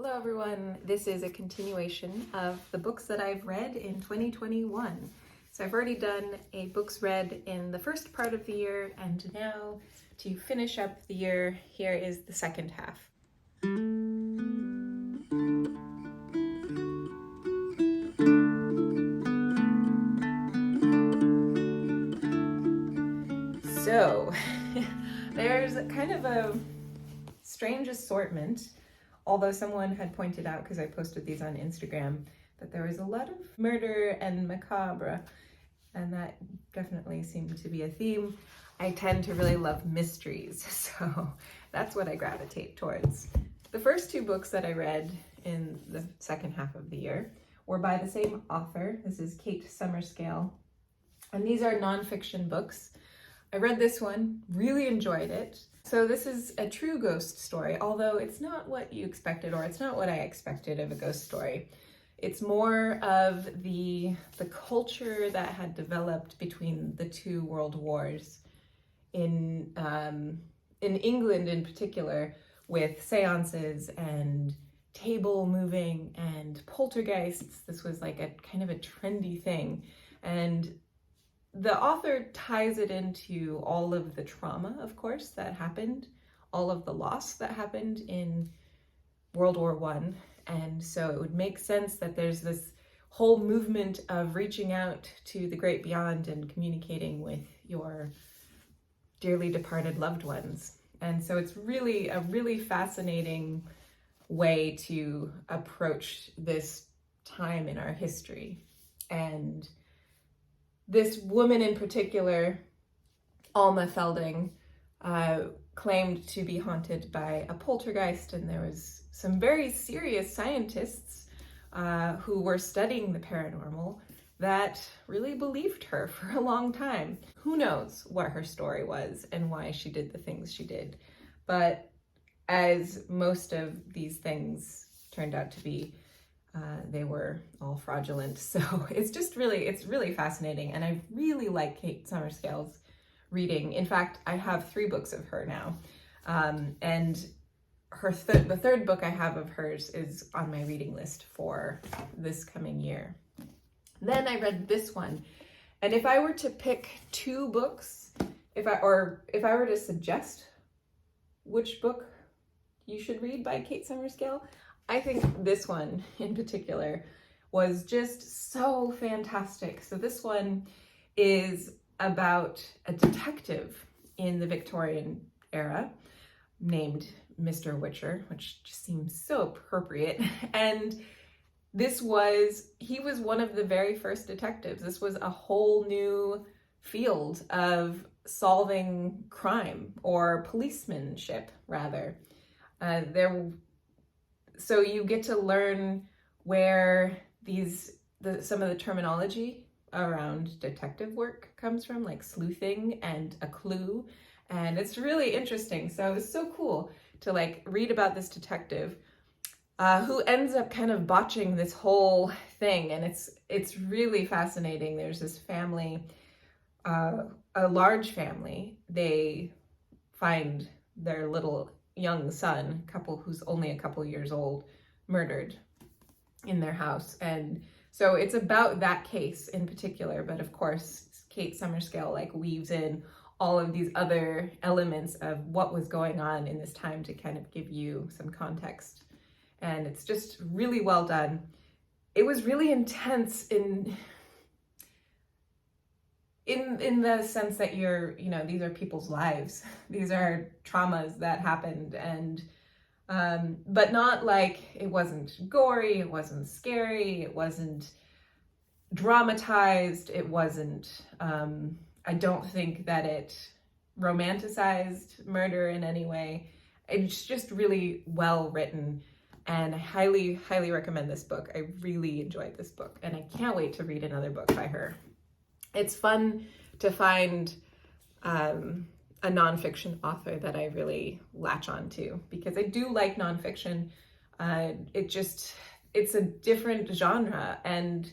Hello everyone, this is a continuation of the books that I've read in 2021. So I've already done a books read in the first part of the year, and now to finish up the year, here is the second half. So there's kind of a strange assortment. Although someone had pointed out, because I posted these on Instagram, that there was a lot of murder and macabre, and that definitely seemed to be a theme. I tend to really love mysteries, so that's what I gravitate towards. The first two books that I read in the second half of the year were by the same author. This is Kate Summerscale, and these are nonfiction books. I read this one, really enjoyed it. So this is a true ghost story, although it's not what you expected, or it's not what I expected of a ghost story. It's more of the culture that had developed between the two world wars in England in particular, with seances and table moving and poltergeists. This was like a kind of a trendy thing. And the author ties it into all of the trauma, of course, that happened, all of the loss that happened in World War I. And so it would make sense that there's this whole movement of reaching out to the great beyond and communicating with your dearly departed loved ones. And so it's really a really fascinating way to approach this time in our history. And this woman in particular, Alma Felding, claimed to be haunted by a poltergeist, and there was some very serious scientists who were studying the paranormal that really believed her for a long time. Who knows what her story was and why she did the things she did, but as most of these things turned out to be, they were all fraudulent. So it's really fascinating. And I really like Kate Summerscale's reading. In fact, I have 3 books of her now. And the third book I have of hers is on my reading list for this coming year. Then I read this one. And if I were to pick 2 books, if I were to suggest which book you should read by Kate Summerscale, I think this one in particular was just so fantastic. So this one is about a detective in the Victorian era named Mr. Witcher, which just seems so appropriate. And he was one of the very first detectives. This was a whole new field of solving crime, or policemanship rather. So you get to learn where some of the terminology around detective work comes from, like sleuthing and a clue. And it's really interesting. So it's so cool to read about this detective who ends up kind of botching this whole thing. And it's really fascinating. There's this family, a large family. They find their little young son, couple who's only a couple years old, murdered in their house. And so it's about that case in particular, but of course Kate Summerscale weaves in all of these other elements of what was going on in this time to kind of give you some context. And it's just really well done. It was really intense in the sense that these are people's lives. These are traumas that happened, and but not it wasn't gory, it wasn't scary, it wasn't dramatized, it wasn't, I don't think that it romanticized murder in any way. It's just really well written, and I highly, highly recommend this book. I really enjoyed this book, and I can't wait to read another book by her. It's fun to find a nonfiction author that I really latch on to, because I do like nonfiction. It's a different genre, and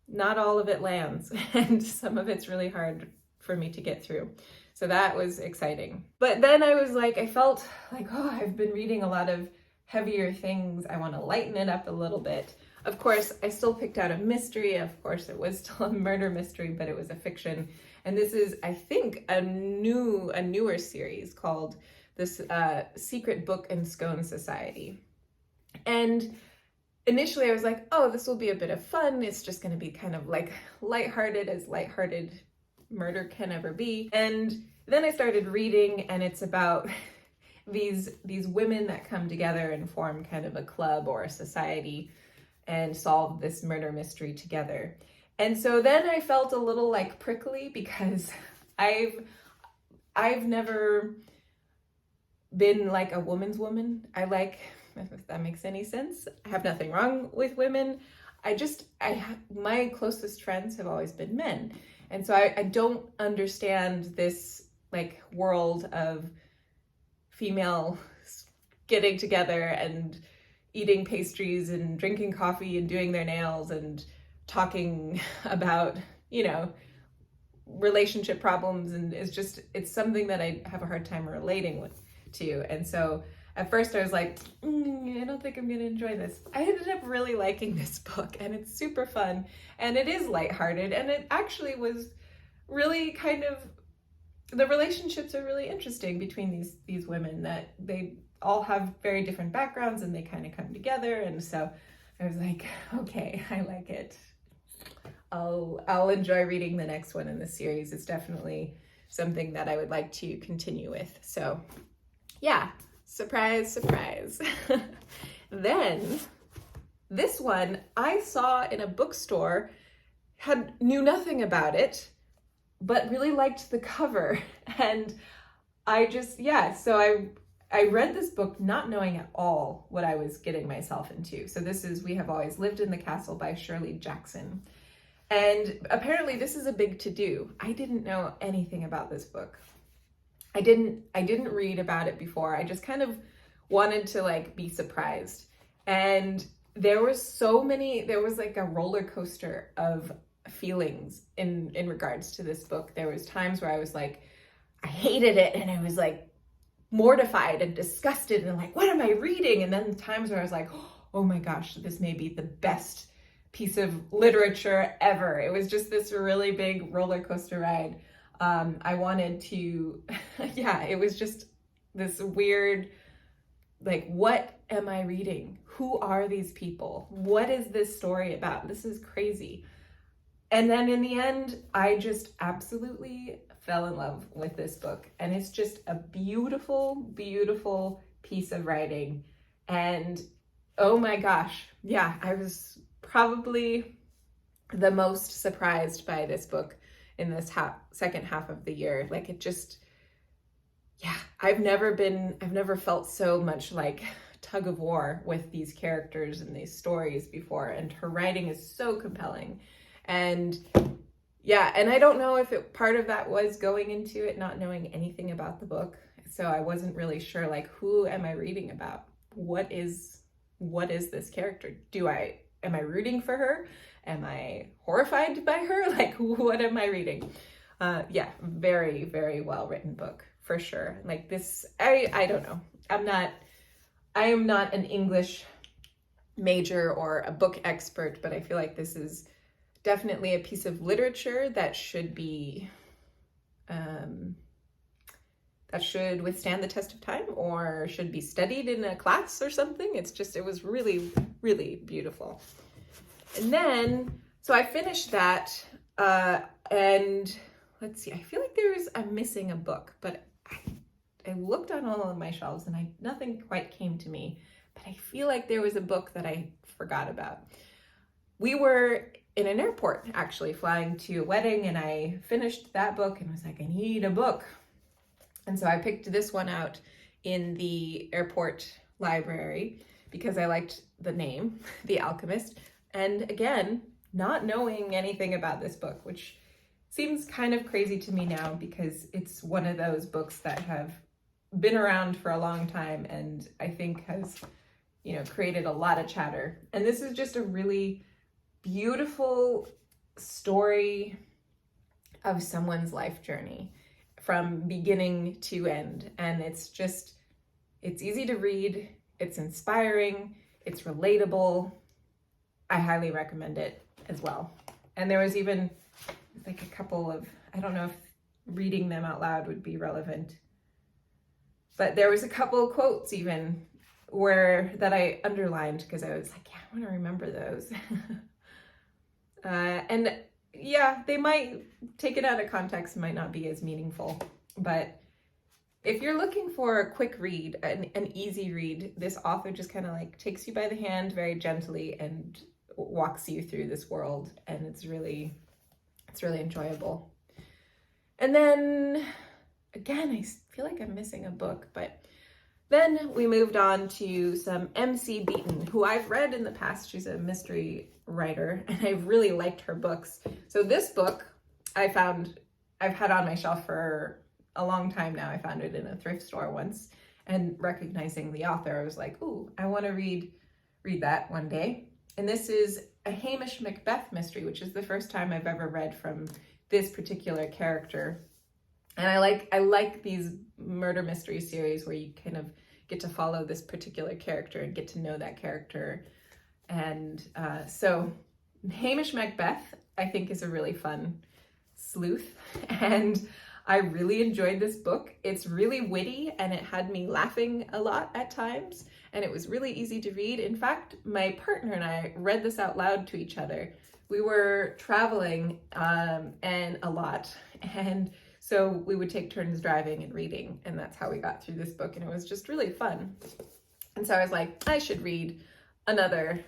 not all of it lands, and some of it's really hard for me to get through. So that was exciting. But then I was I felt oh, I've been reading a lot of heavier things. I want to lighten it up a little bit. Of course, I still picked out a mystery. Of course, it was still a murder mystery, but it was a fiction. And this is, I think, a newer series called this Secret Book and Scone Society. And initially I was like, oh, this will be a bit of fun. It's just going to be kind of like lighthearted as lighthearted murder can ever be. And then I started reading, and it's about these women that come together and form kind of a club or a society and solve this murder mystery together. And so then I felt a little like prickly, because I've never been like a woman's woman. If that makes any sense. I have nothing wrong with women. My closest friends have always been men. And so I don't understand this like world of female getting together and eating pastries and drinking coffee and doing their nails and talking about, relationship problems. And it's something that I have a hard time relating to. And so at first I was like, I don't think I'm going to enjoy this. I ended up really liking this book, and it's super fun, and it is lighthearted, and it actually was really the relationships are really interesting between these women, that they all have very different backgrounds and they kind of come together. And so I was like, okay, I like it. I'll enjoy reading the next one in the series. It's definitely something that I would like to continue with. So yeah. Surprise, surprise. Then this one I saw in a bookstore, knew nothing about it, but really liked the cover. And so I read this book not knowing at all what I was getting myself into. So this is We Have Always Lived in the Castle by Shirley Jackson. And apparently this is a big to-do. I didn't know anything about this book. I didn't read about it before. I just kind of wanted to like be surprised. And there was like a roller coaster of feelings in regards to this book. There was times where I was like, I hated it, and I was like mortified and disgusted and like, what am I reading? And then times where I was like, oh my gosh, this may be the best piece of literature ever. It was just this really big roller coaster ride. I wanted to, it was just this weird, like, what am I reading? Who are these people? What is this story about? This is crazy. And then in the end, I just absolutely fell in love with this book. And it's just a beautiful, beautiful piece of writing. And oh my gosh, I was probably the most surprised by this book in this second half of the year. Like, it just, I've never felt so much like tug of war with these characters and these stories before. And her writing is so compelling. And and I don't know if part of that was going into it not knowing anything about the book. So I wasn't really sure, like, who am I reading about? What is this character? Am I rooting for her? Am I horrified by her? Like, what am I reading? Very, very well written book for sure. Like this, I don't know. I am not an English major or a book expert, but I feel like this is definitely a piece of literature that should be, that should withstand the test of time or should be studied in a class or something. It was really, really beautiful. And then, so I finished that, and let's see, I feel like I'm missing a book, but I looked on all of my shelves and nothing quite came to me, but I feel like there was a book that I forgot about. We were in an airport, actually, flying to a wedding, and I finished that book and was like, I need a book. And so I picked this one out in the airport library because I liked the name, The Alchemist. And again, not knowing anything about this book, which seems kind of crazy to me now because it's one of those books that have been around for a long time and I think has, created a lot of chatter. And this is just a really beautiful story of someone's life journey from beginning to end. And it's easy to read. It's inspiring, it's relatable. I highly recommend it as well. And there was even like a couple of, I don't know if reading them out loud would be relevant, but there was a couple of quotes even that I underlined because I was like, yeah, I want to remember those. And yeah, they might, take it out of context, might not be as meaningful, but if you're looking for a quick read, an easy read, this author just kind of like takes you by the hand very gently and walks you through this world, and it's really enjoyable. And then again, I feel like I'm missing a book, but then we moved on to some MC Beaton, who I've read in the past. She's a mystery writer, and I've really liked her books. So this book I've had on my shelf for a long time now. I found it in a thrift store once, and recognizing the author, I was like, ooh, I want to read that one day. And this is a Hamish Macbeth mystery, which is the first time I've ever read from this particular character. And I like these murder mystery series where you kind of get to follow this particular character and get to know that character. And so Hamish Macbeth, I think, is a really fun sleuth. And I really enjoyed this book. It's really witty, and it had me laughing a lot at times. And it was really easy to read. In fact, my partner and I read this out loud to each other. We were traveling and a lot. And so we would take turns driving and reading, and that's how we got through this book, and it was just really fun. And so I was like, I should read another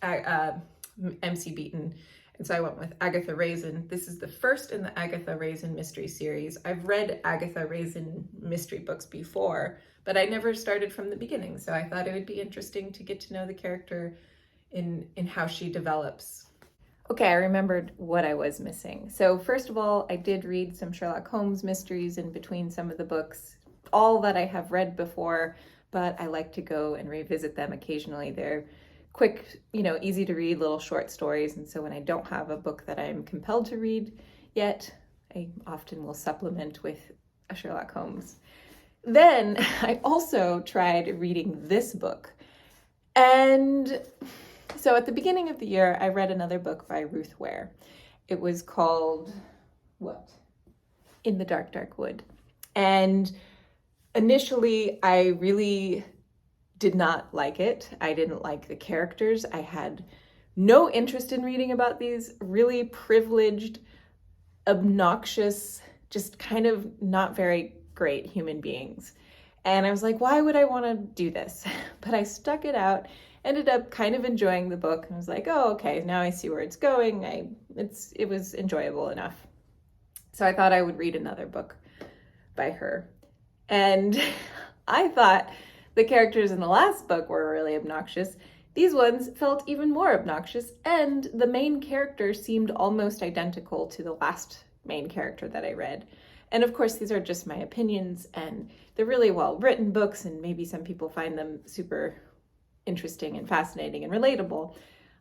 MC Beaton, and so I went with Agatha Raisin. This is the first in the Agatha Raisin mystery series. I've read Agatha Raisin mystery books before, but I never started from the beginning, so I thought it would be interesting to get to know the character in how she develops. Okay, I remembered what I was missing. So first of all, I did read some Sherlock Holmes mysteries in between some of the books, all that I have read before, but I like to go and revisit them occasionally. They're quick, easy to read little short stories. And so when I don't have a book that I'm compelled to read yet, I often will supplement with a Sherlock Holmes. Then I also tried reading this book. And so at the beginning of the year, I read another book by Ruth Ware. It was called, In the Dark, Dark Wood. And initially, I really did not like it. I didn't like the characters. I had no interest in reading about these really privileged, obnoxious, just kind of not very great human beings. And I was like, why would I want to do this? But I stuck it out. Ended up kind of enjoying the book, and I was like, oh, okay, now I see where it's going. It was enjoyable enough. So I thought I would read another book by her. And I thought the characters in the last book were really obnoxious. These ones felt even more obnoxious, and the main character seemed almost identical to the last main character that I read. And of course, these are just my opinions, and they're really well-written books, and maybe some people find them super interesting and fascinating and relatable.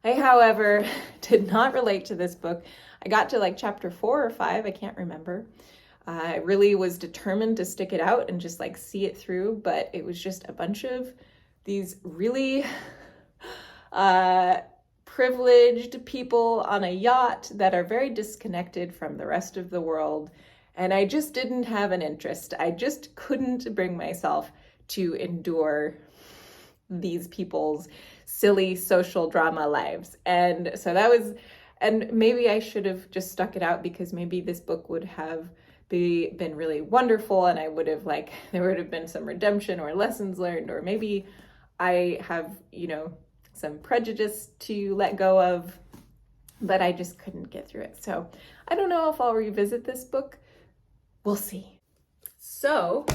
I, however, did not relate to this book. I got to like chapter 4 or 5, I can't remember. I really was determined to stick it out and just like see it through, but it was just a bunch of these really privileged people on a yacht that are very disconnected from the rest of the world. And I just didn't have an interest. I just couldn't bring myself to endure these people's silly social drama lives. And so and maybe I should have just stuck it out, because maybe this book would have been really wonderful, and I would have there would have been some redemption or lessons learned, or maybe I have, some prejudice to let go of, but I just couldn't get through it. So I don't know if I'll revisit this book. We'll see. So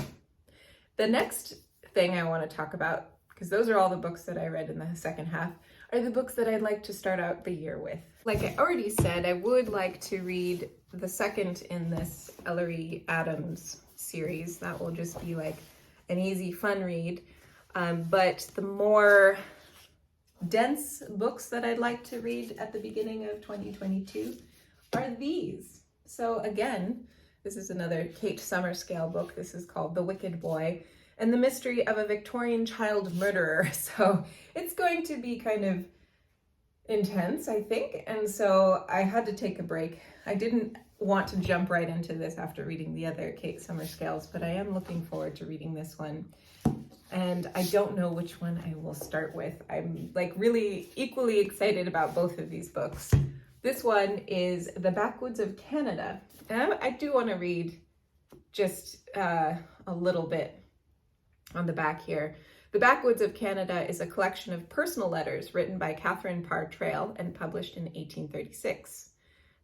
the next thing I want to talk about, because those are all the books that I read in the second half, are the books that I'd like to start out the year with. Like I already said, I would like to read the second in this Ellery Adams series. That will just be like an easy, fun read. But the more dense books that I'd like to read at the beginning of 2022 are these. So again, this is another Kate Summerscale book. This is called The Wicked Boy. and the mystery of a Victorian child murderer. So it's going to be kind of intense, I think. And so I had to take a break. I didn't want to jump right into this after reading the other Kate Summerscales, but I am looking forward to reading this one. And I don't know which one I will start with. I'm like really equally excited about both of these books. This one is The Backwoods of Canada. And I do want to read just a little bit on the back here. The Backwoods of Canada is a collection of personal letters written by Catherine Parr Traill and published in 1836.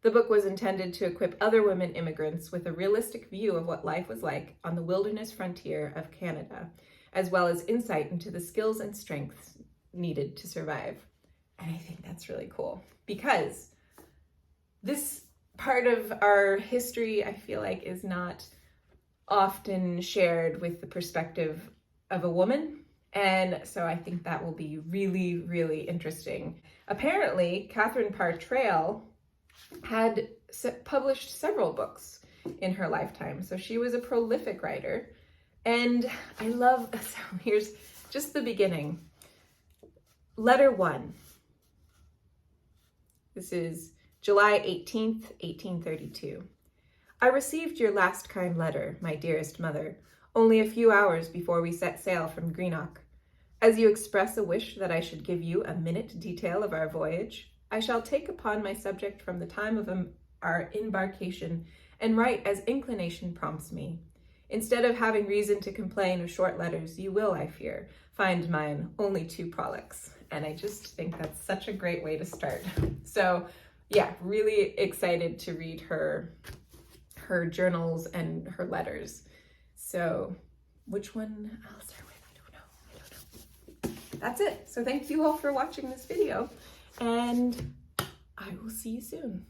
The book was intended to equip other women immigrants with a realistic view of what life was like on the wilderness frontier of Canada, as well as insight into the skills and strengths needed to survive. And I think that's really cool because this part of our history, I feel like, is not often shared with the perspective of a woman. And so I think that will be really, really interesting. Apparently, Catherine Parr Traill had published several books in her lifetime. So she was a prolific writer. And I love, so here's just the beginning. Letter 1. This is July 18th, 1832. I received your last kind letter, my dearest mother, only a few hours before we set sail from Greenock. As you express a wish that I should give you a minute detail of our voyage, I shall take upon my subject from the time of our embarkation and write as inclination prompts me. Instead of having reason to complain of short letters, you will, I fear, find mine only too prolix. And I just think that's such a great way to start. So yeah, really excited to read her journals and her letters. So which one I'll start with, I don't know. That's it. So thank you all for watching this video, and I will see you soon.